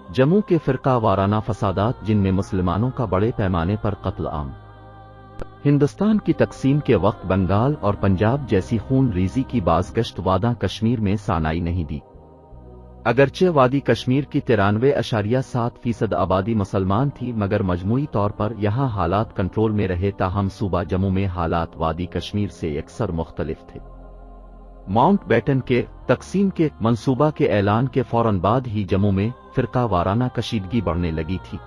जम्मू के फिरका वाराना फसादात जिनमें मुसलमानों का बड़े पैमाने पर कत्ल आम। हिंदुस्तान की तकसीम के वक्त बंगाल और पंजाब जैसी खून रीजी की बाज़गश्त वादा कश्मीर में सानाई नहीं दी। अगरचे वादी कश्मीर की 93.7% आबादी मुसलमान थी, मगर मजमूई तौर पर यहाँ हालात कंट्रोल में रहे। ताहम सूबा जम्मू में हालात वादी कश्मीर से अक्सर मुख्तलिफ थे। माउंट बैटन के तकसीम के मंसूबा के ऐलान के फौरन बाद ही जम्मू में फिरका वाराना कशीदगी बढ़ने लगी थी।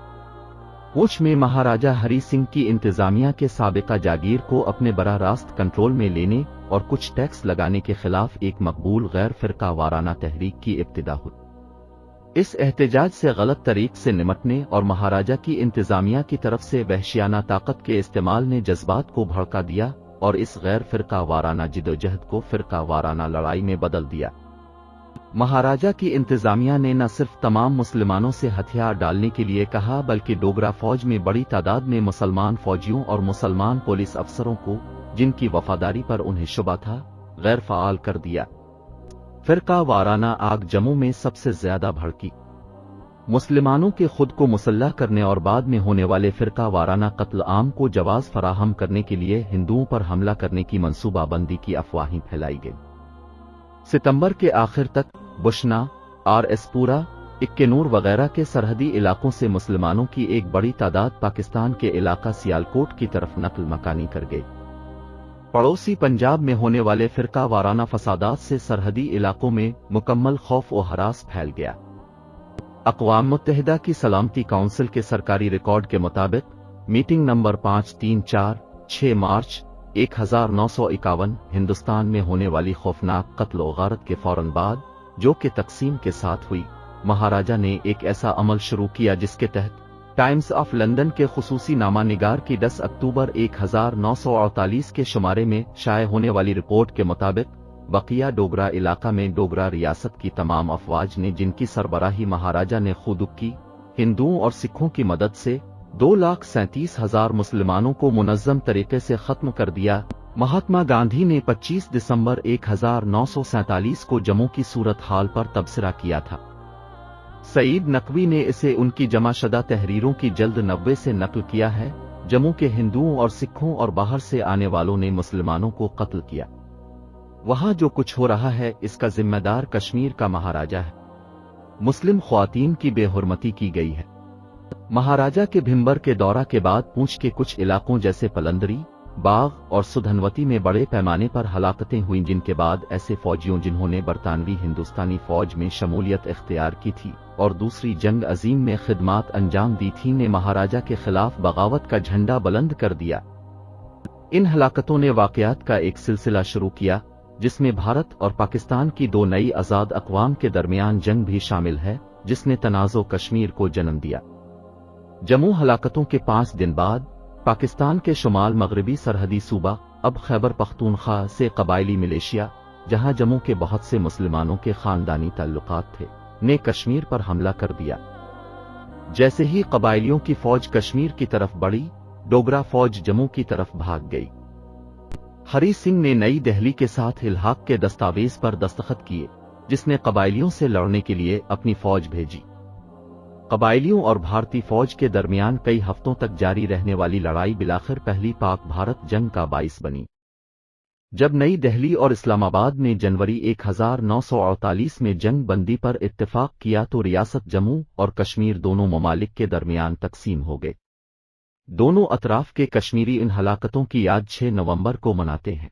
पूंछ में महाराजा हरी सिंह की इंतजामिया के साबिका जागीर को अपने बराह रास्त कंट्रोल में लेने और कुछ टैक्स लगाने के खिलाफ एक मकबूल गैर फिरका वाराना तहरीक की इब्तिदा हुई। इस एहतजाज से गलत तरीक से निमटने और महाराजा की इंतजामिया की तरफ से वहशियाना ताकत के इस्तेमाल ने जज्बात को भड़का दिया और इस गैर फिरका वाराना जिदोजहद को फिरका वाराना लड़ाई में बदल दिया। महाराजा की इंतजामिया ने न सिर्फ तमाम मुसलमानों से हथियार डालने के लिए कहा, बल्कि डोगरा फौज में बड़ी तादाद में मुसलमान फौजियों और मुसलमान पुलिस अफसरों को, जिनकी वफादारी पर उन्हें शुबा था, गैर फाल कर दिया। फिरका वाराना आग जम्मू में सबसे ज्यादा भड़की। मुसलमानों के खुद को मुसल्लह करने और बाद में होने वाले फिरका वाराना कत्ल आम को जवाज फराहम करने के लिए हिंदुओं पर हमला करने की मंसूबाबंदी की अफवाहें फैलाई गई। सितंबर के आखिर तक बुशना, आरएसपुरा, इक्केनूर वगैरह के सरहदी इलाकों से मुसलमानों की एक बड़ी तादाद पाकिस्तान के इलाका सियालकोट की तरफ नकल मकानी कर गई। पड़ोसी पंजाब में होने वाले फिरका वाराना फसादात से सरहदी इलाकों में मुकम्मल खौफ और हरास फैल गया। अक़वाम मुत्तहिदा की सलामती काउंसिल के सरकारी रिकॉर्ड के मुताबिक मीटिंग नंबर 534/6 मार्च 1951 हिंदुस्तान में होने वाली खौफनाक कत्ल और गारत के फौरन बाद, जो कि तकसीम के साथ हुई, महाराजा ने एक ऐसा अमल शुरू किया जिसके तहत टाइम्स ऑफ लंदन के खुसूसी नामा निगार की 10 अक्टूबर 1948 के शुमारे में शाये होने वाली रिपोर्ट के मुताबिक बकिया डोगरा इलाका में डोगरा रियासत की तमाम अफवाज ने, जिनकी सरबराही महाराजा ने खुद की, हिंदुओं और सिखों की मदद से 2,37,000 मुसलमानों को मुनज़्ज़म तरीके से खत्म कर दिया। महात्मा गांधी ने 25 दिसंबर 1947 को जम्मू की सूरत हाल पर तबसरा किया था। सईद नकवी ने इसे उनकी जमाशदा तहरीरों की जल्द 90 से नकल किया है। जम्मू के हिंदुओं और सिखों और बाहर से आने वालों ने मुसलमानों को कत्ल किया। वहां जो कुछ हो रहा है, इसका जिम्मेदार कश्मीर का महाराजा है। मुस्लिम ख्वातीन की बेहुरमती की गई है। महाराजा के भिंबर के दौरा के बाद पूंछ के कुछ इलाकों जैसे पलंदरी, बाग और सुधनवती में बड़े पैमाने पर हलाकतें हुईं, जिनके बाद ऐसे फौजियों जिन्होंने बरतानवी हिंदुस्तानी फौज में शमूलियत इख्तियार की थी और दूसरी जंग अजीम में खिदमात अंजाम दी थी, ने महाराजा के खिलाफ बगावत का झंडा बुलंद कर दिया। इन हलाकतों ने वाकयात का एक सिलसिला शुरू किया, जिसमें भारत और पाकिस्तान की दो नई आजाद अक़वाम के दरमियान जंग भी शामिल है, जिसने तनाज़ो कश्मीर को जन्म दिया। जम्मू हलाकतों के 5 दिन बाद पाकिस्तान के शुमाल मगरबी सरहदी सूबा अब खैबर पख्तूनख्वा से कबायली मिलिशिया, जहां जम्मू के बहुत से मुसलमानों के खानदानी ताल्लुकात थे, ने कश्मीर पर हमला कर दिया। जैसे ही कबायलियों की फौज कश्मीर की तरफ बढ़ी, डोगरा फौज जम्मू की तरफ भाग गई। हरी सिंह ने नई दिल्ली के साथ इल्हाक के दस्तावेज पर दस्तखत किए, जिसने कबायलियों से लड़ने के लिए अपनी फौज भेजी। कबायलियों और भारतीय फौज के दरमियान कई हफ्तों तक जारी रहने वाली लड़ाई बिलाखिर पहली पाक भारत जंग का बाइस बनी। जब नई दिल्ली और इस्लामाबाद ने जनवरी 1948 में जंग बंदी पर इत्तेफाक किया, तो रियासत जम्मू और कश्मीर दोनों ममालिक के दरमियान तकसीम हो गए। दोनों अतराफ के कश्मीरी इन हलाकतों की याद 6 नवंबर को मनाते हैं।